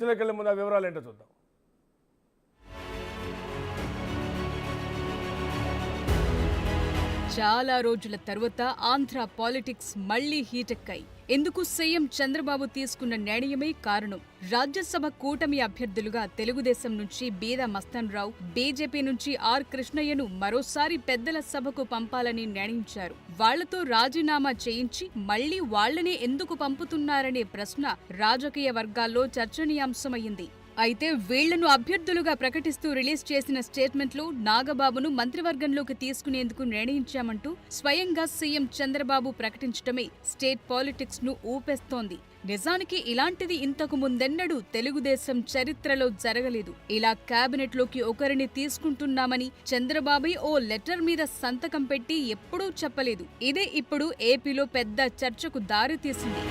చర్చలోకి ముందు వివరాలు ఏంటో చూద్దాం. చాలా రోజుల తర్వాత ఆంధ్ర పాలిటిక్స్ మళ్లీ హీటెక్కాయి. ఎందుకు సీఎం చంద్రబాబు తీసుకున్న నిర్ణయమే కారణం. రాజ్యసభ కూటమి అభ్యర్థులుగా తెలుగుదేశం నుంచి బీదా మస్తాన్ రావు, బీజేపీ నుంచి ఆర్ కృష్ణయ్యను మరోసారి పెద్దల సభకు పంపాలని నిర్ణయించారు. వాళ్లతో రాజీనామా చేయించి మళ్లీ వాళ్లనే ఎందుకు పంపుతున్నారనే ప్రశ్న రాజకీయ వర్గాల్లో చర్చనీయాంశమైంది. అయితే వీళ్లను అభ్యర్థులుగా ప్రకటిస్తూ రిలీజ్ చేసిన స్టేట్మెంట్లో నాగబాబును మంత్రివర్గంలోకి తీసుకునేందుకు నిర్ణయించామంటూ స్వయంగా సీఎం చంద్రబాబు ప్రకటించడమే స్టేట్ పాలిటిక్స్ ను ఊపేస్తోంది. నిజానికి ఇలాంటిది ఇంతకు ముందెన్నడూ తెలుగుదేశం చరిత్రలో జరగలేదు. ఇలా కేబినెట్లోకి ఒకరిని తీసుకుంటున్నామని చంద్రబాబు ఓ లెటర్ మీద సంతకం పెట్టి ఎప్పుడూ చెప్పలేదు. ఇదే ఇప్పుడు ఏపీలో పెద్ద చర్చకు దారితీసింది.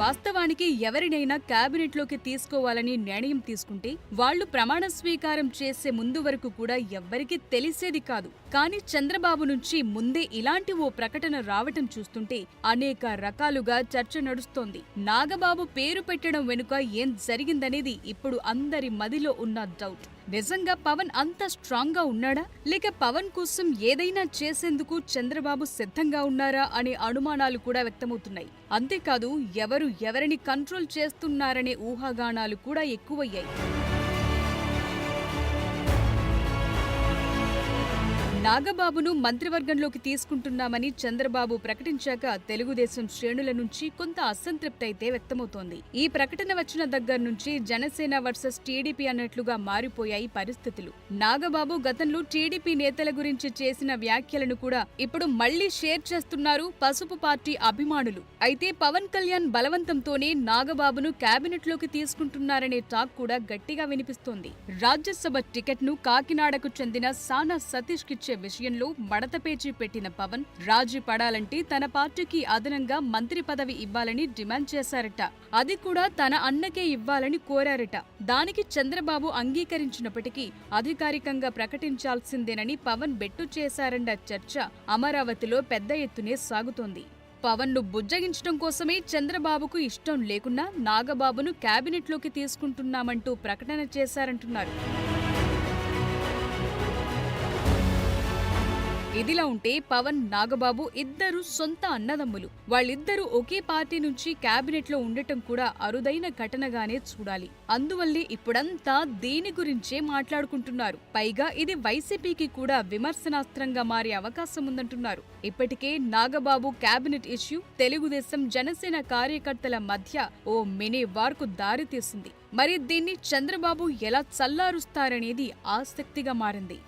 వాస్తవానికి ఎవరినైనా కేబినెట్లోకి తీసుకోవాలని నిర్ణయం తీసుకుంటే వాళ్లు ప్రమాణ స్వీకారం చేసే ముందు వరకు కూడా ఎవ్వరికీ తెలిసేది కాదు. కానీ చంద్రబాబు నుంచి ముందే ఇలాంటి ఓ ప్రకటన రావటం చూస్తుంటే అనేక రకాలుగా చర్చ నడుస్తోంది. నాగబాబు పేరు పెట్టడం వెనుక ఏం జరిగిందనేది ఇప్పుడు అందరి మదిలో ఉన్న డౌట్. నిజంగా పవన్ అంత స్ట్రాంగ్ గా ఉన్నాడా, లేక పవన్ కోసం ఏదైనా చేసేందుకు చంద్రబాబు సిద్ధంగా ఉన్నారా అనే అనుమానాలు కూడా వ్యక్తమవుతున్నాయి. అంతేకాదు ఎవరిని కంట్రోల్ చేస్తున్నారనే ఊహాగానాలు కూడా ఎక్కువయ్యాయి. నాగబాబును మంత్రివర్గంలోకి తీసుకుంటున్నామని చంద్రబాబు ప్రకటించాక తెలుగుదేశం శ్రేణుల నుంచి కొంత అసంతృప్తి అయితే వ్యక్తమవుతోంది. ఈ ప్రకటన వచ్చిన దగ్గర నుంచి జనసేన వర్సెస్ టీడీపీ అన్నట్లుగా మారిపోయాయి పరిస్థితులు. నాగబాబు గతంలో టీడీపీ నేతల గురించి చేసిన వ్యాఖ్యలను కూడా ఇప్పుడు మళ్లీ షేర్ చేస్తున్నారు పసుపు పార్టీ అభిమానులు. అయితే పవన్ కళ్యాణ్ బలవంతంతోనే నాగబాబును కేబినెట్లోకి తీసుకుంటున్నారనే టాక్ కూడా గట్టిగా వినిపిస్తోంది. రాజ్యసభ టికెట్ను కాకినాడకు చెందిన సానా సతీష్ కిచ్చే విషయంలో మడతపేచి పెట్టిన పవన్ రాజీ పడాలంటే తన పార్టీకి అదనంగా మంత్రి పదవి ఇవ్వాలని డిమాండ్ చేశారట. అది కూడా తన అన్నకే ఇవ్వాలని కోరారట. దానికి చంద్రబాబు అంగీకరించినప్పటికీ అధికారికంగా ప్రకటించాల్సిందేనని పవన్ బెట్టు చేశారన్న చర్చ అమరావతిలో పెద్ద ఎత్తునే సాగుతోంది. పవన్ ను బుజ్జగించడం కోసమే చంద్రబాబుకు ఇష్టం లేకున్నా నాగబాబును కేబినెట్లోకి తీసుకుంటున్నామంటూ ప్రకటన చేశారంటున్నారు. ఇదిలా ఉంటే పవన్, నాగబాబు ఇద్దరు సొంత అన్నదమ్ములు. వాళ్ళిద్దరూ ఒకే పార్టీ నుంచి కేబినెట్ లో ఉండటం కూడా అరుదైన ఘటనగానే చూడాలి. అందువల్లే ఇప్పుడంతా దీని గురించే మాట్లాడుకుంటున్నారు. పైగా ఇది వైసీపీకి కూడా విమర్శనాస్త్రంగా మారే అవకాశం ఉందంటున్నారు. ఇప్పటికే నాగబాబు కేబినెట్ ఇష్యూ తెలుగుదేశం జనసేన కార్యకర్తల మధ్య ఓ మినీ వార్ కు దారితీసింది. మరి దీన్ని చంద్రబాబు ఎలా చల్లారుస్తారనేది ఆసక్తిగా మారింది.